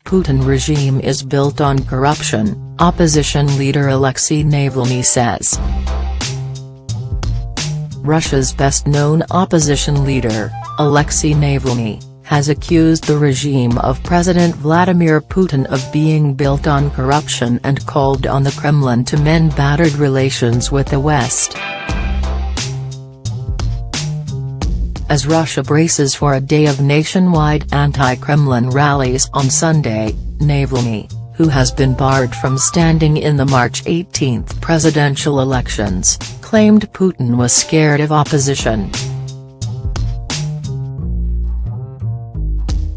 Putin regime is built on corruption, opposition leader Alexei Navalny says. Russia's best-known opposition leader, Alexei Navalny, has accused the regime of President Vladimir Putin of being built on corruption and called on the Kremlin to mend battered relations with the West. As Russia braces for a day of nationwide anti-Kremlin rallies on Sunday, Navalny, who has been barred from standing in the March 18 presidential elections, claimed Putin was scared of opposition.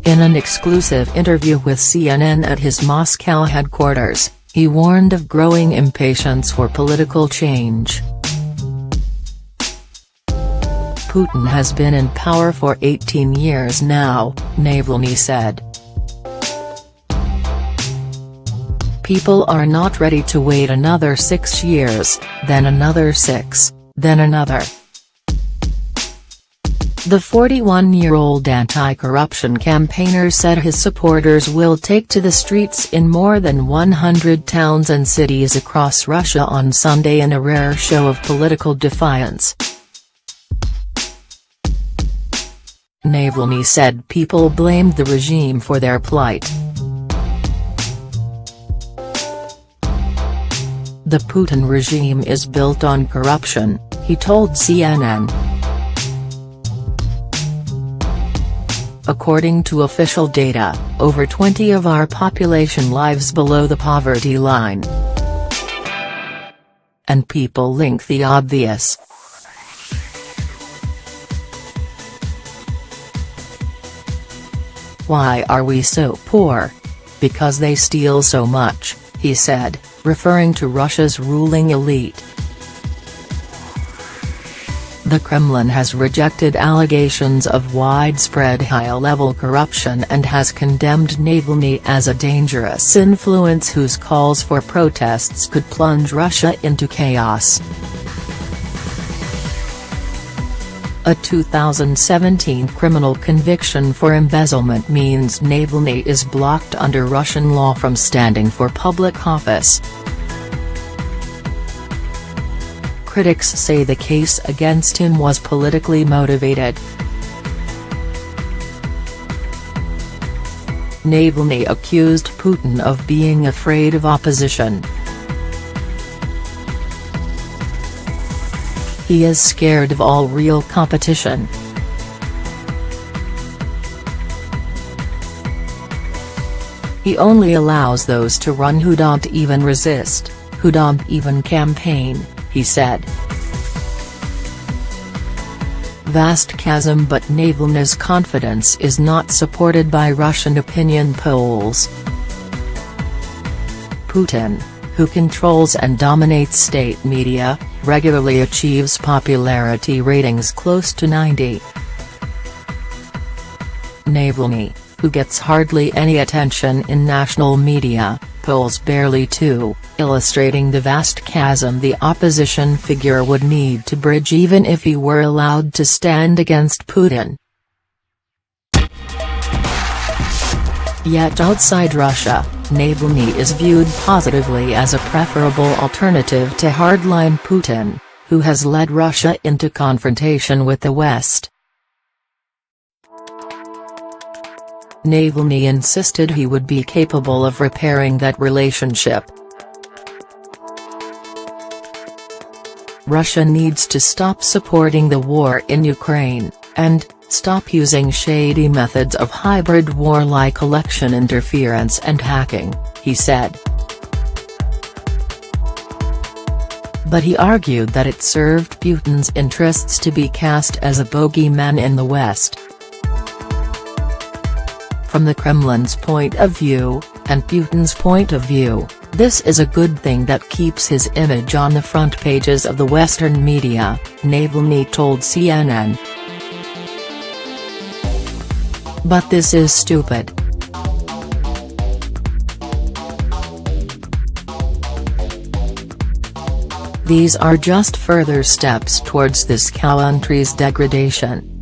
In an exclusive interview with CNN at his Moscow headquarters, he warned of growing impatience for political change. Putin has been in power for 18 years now, Navalny said. People are not ready to wait another 6 years, then another 6, then another. The 41-year-old anti-corruption campaigner said his supporters will take to the streets in more than 100 towns and cities across Russia on Sunday in a rare show of political defiance. Navalny said people blamed the regime for their plight. The Putin regime is built on corruption, he told CNN. According to official data, over 20% of our population lives below the poverty line. And people link the obvious. Why are we so poor? Because they steal so much, he said, referring to Russia's ruling elite. The Kremlin has rejected allegations of widespread high-level corruption and has condemned Navalny as a dangerous influence whose calls for protests could plunge Russia into chaos. A 2017 criminal conviction for embezzlement means Navalny is blocked under Russian law from standing for public office. Critics say the case against him was politically motivated. Navalny accused Putin of being afraid of opposition. He is scared of all real competition. He only allows those to run who don't even resist, who don't even campaign, he said. Vast chasm, but Navalny's confidence is not supported by Russian opinion polls. Putin, who controls and dominates state media, regularly achieves popularity ratings close to 90. Navalny, who gets hardly any attention in national media, polls barely 2, illustrating the vast chasm the opposition figure would need to bridge even if he were allowed to stand against Putin. Yet outside Russia, Navalny is viewed positively as a preferable alternative to hardline Putin, who has led Russia into confrontation with the West. Navalny insisted he would be capable of repairing that relationship. Russia needs to stop supporting the war in Ukraine, and stop using shady methods of hybrid war like election interference and hacking, he said. But he argued that it served Putin's interests to be cast as a bogeyman in the West. From the Kremlin's point of view, and Putin's point of view, this is a good thing that keeps his image on the front pages of the Western media, Navalny told CNN. But this is stupid. These are just further steps towards this country's degradation.